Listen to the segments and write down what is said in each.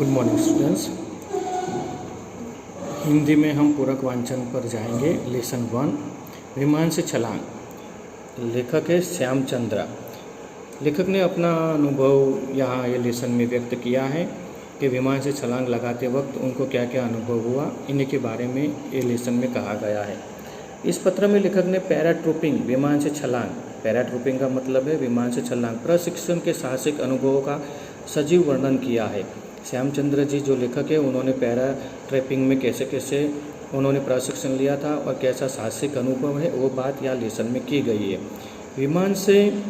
Good morning students. Hindi में हम पूरक वांचन पर जाएंगे। लेसन 1 विमान से छलांग। लेखक है श्यामचंद्रा। लेखक ने अपना अनुभव यहाँ ये लेसन में व्यक्त किया है कि विमान से छलांग लगाते वक्त उनको क्या क्या अनुभव हुआ, इन्हीं के बारे में ये लेसन में कहा गया है। इस पत्र में लेखक ने पैराट्रूपिंग विमान से छलांग, पैराट्रूपिंग का मतलब है विमान से छलांग, प्रशिक्षण के साहसिक अनुभवों का सजीव वर्णन किया है। श्यामचंद्र जी जो लेखक है उन्होंने पैरा ट्रैपिंग में कैसे कैसे उन्होंने प्रशिक्षण लिया था और कैसा साहसिक अनुभव है वो बात यहाँ लेसन में की गई है। विमान से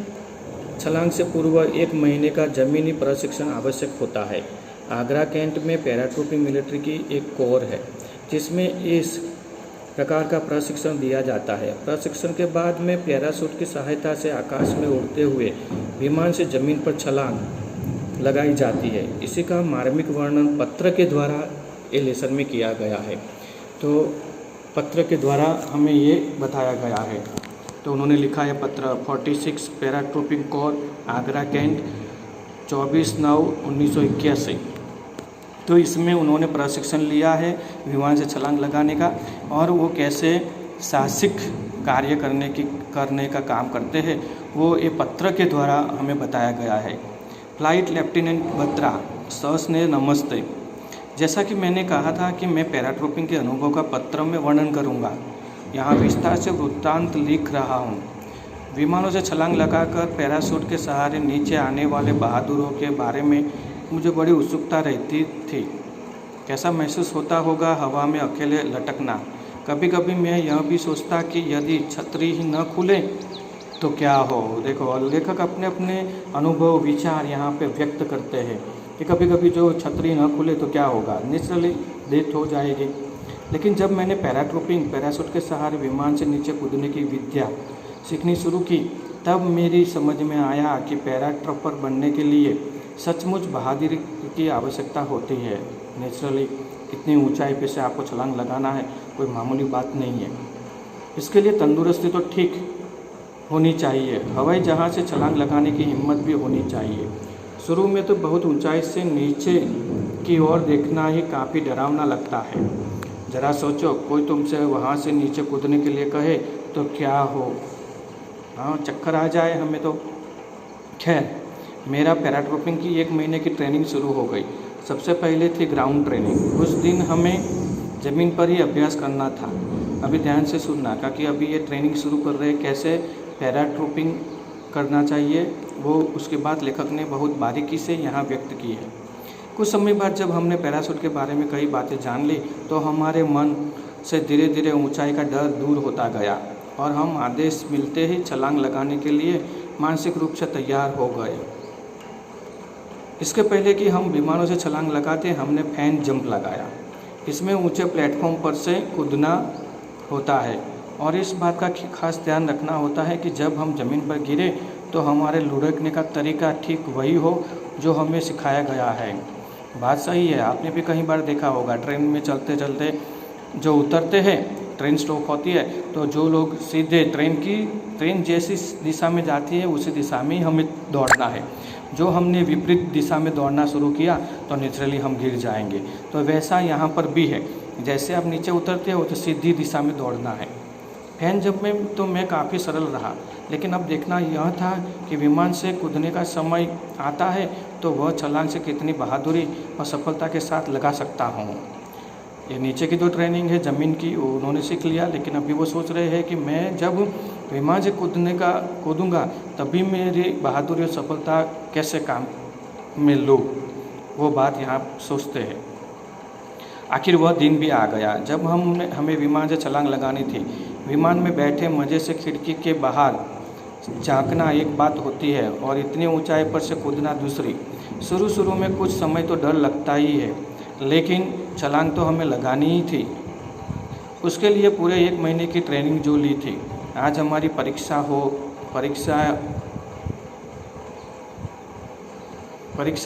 छलांग से पूर्व 1 महीने का ज़मीनी प्रशिक्षण आवश्यक होता है। आगरा कैंट में पैराट्रूपिंग मिलिट्री की एक कोर है जिसमें इस प्रकार का प्रशिक्षण दिया जाता है। प्रशिक्षण के बाद में पैराशूट की सहायता से आकाश में उड़ते हुए विमान से ज़मीन पर छलांग लगाई जाती है। इसी का मार्मिक वर्णन पत्र के द्वारा ये लेसन में किया गया है। तो पत्र के द्वारा हमें ये बताया गया है। तो उन्होंने लिखा है पत्र 46 पैराट्रूपिंग कोर आगरा कैंट 24/9/1981। तो इसमें उन्होंने प्रशिक्षण लिया है विमान से छलांग लगाने का और वो कैसे साहसिक कार्य करने का काम करते हैं वो ये पत्र के द्वारा हमें बताया गया है। फ्लाइट लेफ्टिनेंट बत्रा सस्ने नमस्ते। जैसा कि मैंने कहा था कि मैं पैराट्रूपिंग के अनुभव का पत्र में वर्णन करूंगा, यहाँ विस्तार से वृत्तांत लिख रहा हूँ। विमानों से छलांग लगाकर पैराशूट के सहारे नीचे आने वाले बहादुरों के बारे में मुझे बड़ी उत्सुकता रहती थी। कैसा महसूस होता होगा हवा में अकेले लटकना। कभी कभी मैं यह भी सोचता कि यदि छतरी ही न खुले तो क्या हो। देखो, लेखक अपने अपने अनुभव विचार यहाँ पे व्यक्त करते हैं कि कभी कभी जो छतरी न खुले तो क्या होगा, नेचुरली डेथ हो जाएगी। लेकिन जब मैंने पैराशूट के सहारे विमान से नीचे कूदने की विद्या सीखनी शुरू की तब मेरी समझ में आया कि पैराट्रपर बनने के लिए सचमुच बहादुरी की आवश्यकता होती है। नेचुरली इतनी ऊंचाई पे से आपको छलांग लगाना है, कोई मामूली बात नहीं है। इसके लिए तंदुरुस्ती तो ठीक होनी चाहिए, हवाई जहाज़ से छलांग लगाने की हिम्मत भी होनी चाहिए। शुरू में तो बहुत ऊंचाई से नीचे की ओर देखना ही काफ़ी डरावना लगता है। ज़रा सोचो, कोई तुमसे वहाँ से नीचे कूदने के लिए कहे तो क्या हो, हाँ चक्कर आ जाए हमें तो। खैर, मेरा पैराट्रूपिंग की 1 महीने की ट्रेनिंग शुरू हो गई। सबसे पहले थी ग्राउंड ट्रेनिंग। उस दिन हमें ज़मीन पर ही अभ्यास करना था। अभी ध्यान से सुनना, क्योंकि अभी ये ट्रेनिंग शुरू कर रहे हैं कैसे पैराट्रूपिंग करना चाहिए, वो उसके बाद लेखक ने बहुत बारीकी से यहाँ व्यक्त की है। कुछ समय बाद जब हमने पैराशूट के बारे में कई बातें जान ली तो हमारे मन से धीरे धीरे ऊंचाई का डर दूर होता गया और हम आदेश मिलते ही छलांग लगाने के लिए मानसिक रूप से तैयार हो गए। इसके पहले कि हम विमानों से छलांग लगाते हमने फैन जंप लगाया। इसमें ऊंचे प्लेटफॉर्म पर से कूदना होता है और इस बात का खास ध्यान रखना होता है कि जब हम ज़मीन पर गिरे तो हमारे लुढ़कने का तरीका ठीक वही हो जो हमें सिखाया गया है। बात सही है, आपने भी कई बार देखा होगा ट्रेन में चलते चलते जो उतरते हैं, ट्रेन स्टॉप होती है तो जो लोग सीधे ट्रेन जैसी दिशा में जाती है उसी दिशा में ही हमें दौड़ना है। जो हमने विपरीत दिशा में दौड़ना शुरू किया तो नेचुरली हम गिर जाएंगे। तो वैसा यहाँ पर भी है, जैसे आप नीचे उतरते हो तो सीधी दिशा में दौड़ना है। फैन जंप में तो मैं काफ़ी सरल रहा, लेकिन अब देखना यह था कि विमान से कूदने का समय आता है तो वह छलांग से कितनी बहादुरी और सफलता के साथ लगा सकता हूँ। ये नीचे की जो ट्रेनिंग है ज़मीन की वो उन्होंने सीख लिया, लेकिन अभी वो सोच रहे हैं कि मैं जब विमान से कूदूँगा तभी मेरी बहादुरी और सफलता कैसे काम में लूँ, वो बात यहाँ सोचते हैं। आखिर वह दिन भी आ गया जब हमें विमान से छलांग लगानी थी। विमान में बैठे मज़े से खिड़की के बाहर झांकना एक बात होती है और इतनी ऊंचाई पर से कूदना दूसरी। शुरू में कुछ समय तो डर लगता ही है, लेकिन छलांग तो हमें लगानी ही थी। उसके लिए पूरे 1 महीने की ट्रेनिंग जो ली थी। आज हमारी परीक्षा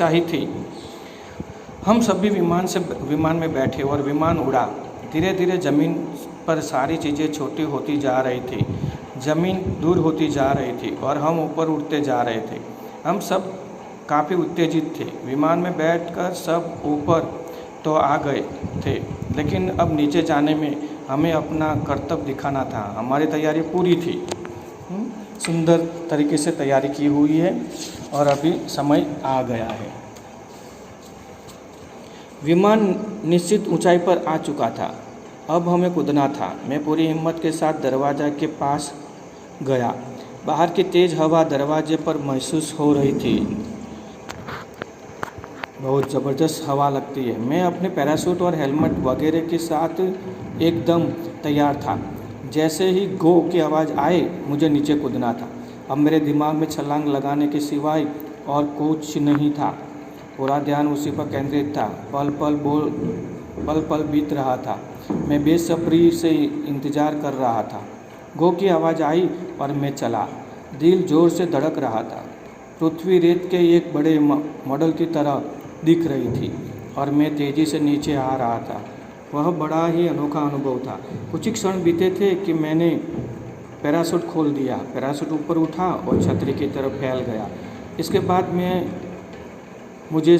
ही थी। हम सभी विमान में बैठे और विमान उड़ा। धीरे धीरे ज़मीन पर सारी चीज़ें छोटी होती जा रही थी, ज़मीन दूर होती जा रही थी और हम ऊपर उड़ते जा रहे थे। हम सब काफ़ी उत्तेजित थे। विमान में बैठकर सब ऊपर तो आ गए थे, लेकिन अब नीचे जाने में हमें अपना कर्तव्य दिखाना था। हमारी तैयारी पूरी थी, सुंदर तरीके से तैयारी की हुई है और अभी समय आ गया है। विमान निश्चित ऊंचाई पर आ चुका था। अब हमें कूदना था। मैं पूरी हिम्मत के साथ दरवाज़ा के पास गया। बाहर की तेज़ हवा दरवाजे पर महसूस हो रही थी। बहुत ज़बरदस्त हवा लगती है। मैं अपने पैराशूट और हेलमेट वगैरह के साथ एकदम तैयार था। जैसे ही गो की आवाज़ आए, मुझे नीचे कूदना था। अब मेरे दिमाग में छलांग लगाने के सिवाय और कुछ नहीं था। पूरा ध्यान उसी पर केंद्रित था। पल पल बीत रहा था। मैं बेसब्री से इंतज़ार कर रहा था। गो की आवाज़ आई और मैं चला। दिल ज़ोर से धड़क रहा था। पृथ्वी रेत के एक बड़े मॉडल की तरह दिख रही थी और मैं तेज़ी से नीचे आ रहा था। वह बड़ा ही अनोखा अनुभव था। कुछ ही क्षण बीते थे कि मैंने पैराशूट खोल दिया। पैराशूट ऊपर उठा और छतरी की तरफ फैल गया। इसके बाद मुझे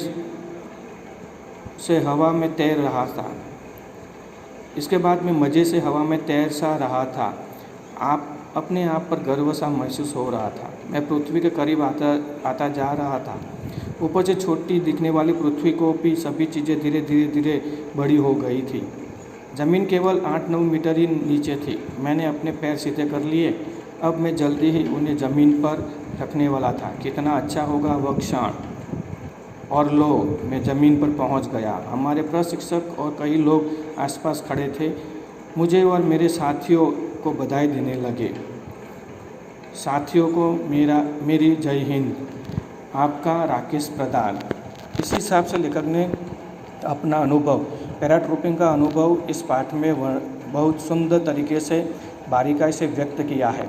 हवा में तैर रहा था। इसके बाद मैं मज़े से हवा में तैर सा रहा था। अपने आप पर गर्व सा महसूस हो रहा था। मैं पृथ्वी के करीब आता जा रहा था। ऊपर से छोटी दिखने वाली पृथ्वी को भी सभी चीज़ें धीरे बड़ी हो गई थी। ज़मीन केवल 8-9 मीटर ही नीचे थी। मैंने अपने पैर सीधे कर लिए। अब मैं जल्दी ही उन्हें ज़मीन पर रखने वाला था। कितना अच्छा होगा वह क्षण। और लो, मैं ज़मीन पर पहुंच गया। हमारे प्रशिक्षक और कई लोग आसपास खड़े थे। मुझे और मेरे साथियों को बधाई देने लगे। साथियों को मेरी जय हिंद। आपका राकेश प्रधान। इस हिसाब से लेखक ने अपना अनुभव, पैराट्रूपिंग का अनुभव इस पाठ में बहुत सुंदर तरीके से बारीकाई से व्यक्त किया है।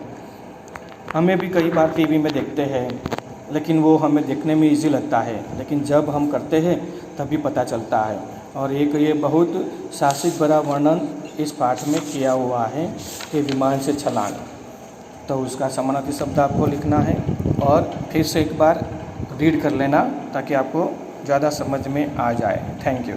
हमें भी कई बार टीवी में देखते हैं, लेकिन वो हमें देखने में इजी लगता है, लेकिन जब हम करते हैं तभी पता चलता है। और एक ये बहुत साहसिक भरा वर्णन इस पाठ में किया हुआ है कि विमान से छलांग। तो उसका समानार्थी शब्द आपको लिखना है और फिर से एक बार रीड कर लेना ताकि आपको ज़्यादा समझ में आ जाए। Thank you.